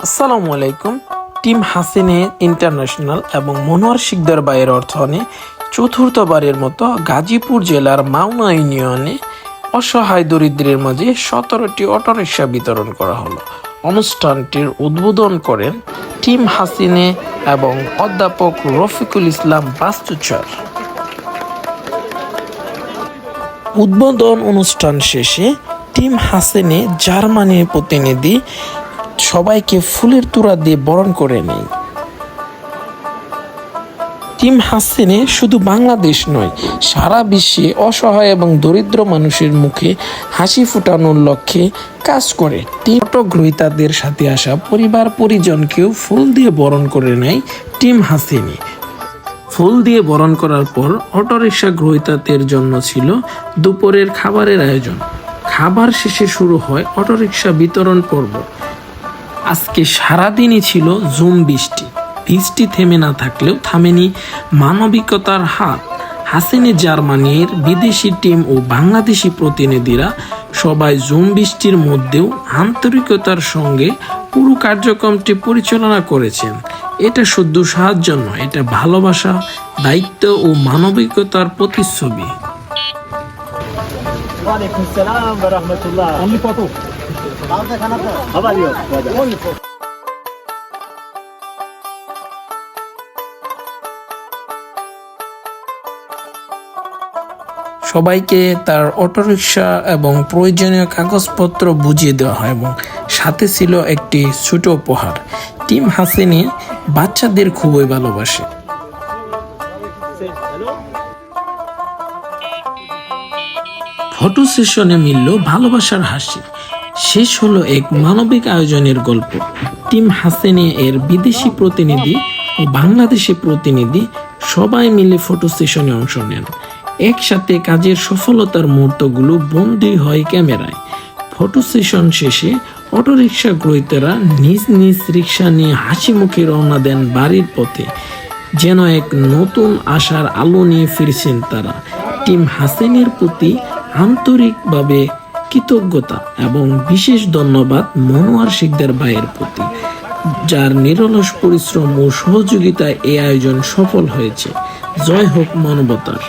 আসসালামু আলাইকুম। Team হাসিনে international এবং মনোয়ার শিকদার ভাইয়ের অর্থায়নে চতুর্থবারের মতো গাজীপুর জেলার মাওনা ইউনিয়নে অসহায় দরিদ্রের মাঝে 17টি অটোরিকশা বিতরণ করা হলো। অনুষ্ঠানটির উদ্বোধন করেন টিম হাসিনে এবং অধ্যাপক রফিকুল ইসলাম বাস্তুচার। উদ্বোধন অনুষ্ঠান শেষে টিম হাসিনে জার্মানির প্রতিনিধি সবাইকে ফুলের তোড়া দিয়ে বরণ করে নেয়। টিম হাসিনে শুধু বাংলাদেশ নয়, সারা বিশ্বে অসহায় এবং দরিদ্র মানুষের মুখে হাসি ফোটানোর লক্ষ্যে কাজ করে। অটোগ্রহীতাদের সাথে আসা পরিবার পরিজনকেও ফুল দিয়ে বরণ করে নেয় টিম হাসিনে। ফুল দিয়ে বরণ করার পর অটোরিকশা গ্রহীতাদের জন্য ছিল দুপুরের খাবারের আয়োজন। খাবার শেষে শুরু হয় অটোরিকশা বিতরণ পর্ব। আজকে সারাদিনই ছিল ঝুম বৃষ্টি। বৃষ্টি থেমে না থাকলেও থামেনি মানবিকতার হাত। হাসিনে জার্মানির বিদেশি টিম ও বাংলাদেশি প্রতিনিধিরা সবাই ঝুম বৃষ্টির মধ্যেও আন্তরিকতার সঙ্গে পুরো কার্যক্রমটি পরিচালনা করেছেন। এটা শুধু সাহায্য নয়, এটা ভালোবাসা, দায়িত্ব ও মানবিকতার প্রতিচ্ছবি। সবাইকে তার অটোরিকশা এবং প্রয়োজনীয় কাগজপত্র বুঝিয়ে দেওয়া হয় এবং সাথে ছিল একটি ছোট উপহার। টিম হাসিনে বাচ্চাদের খুবই ভালোবাসে। ফটো সেশনে মিলল ভালোবাসার হাসি। শেষ হলো এক মানবিক আয়োজনের গল্প। টিম হাসিনে এর বিদেশি প্রতিনিধি ও বাংলাদেশি প্রতিনিধি সবাই মিলে ফটো সেশনে অংশ নেন। একসাথে কাজের সফলতার মুহূর্তগুলো বন্দী হয় ক্যামেরায়। ফটো সেশন শেষে অটোরিকশা গ্রহীতারা নিজ নিজ রিকশা নিয়ে হাসি মুখে রওনা দেন বাড়ির পথে। যেন এক নতুন আশার আলো নিয়ে ফিরছেন তারা। টিম হাসিনের প্রতি আন্তরিকভাবে কৃতজ্ঞতা এবং বিশেষ ধন্যবাদ মনোয়ার শিকদার ভাইয়ের প্রতি, যার নিরলস পরিশ্রম ও সহযোগিতায় এই আয়োজন সফল হয়েছে। জয় হোক মানবতার।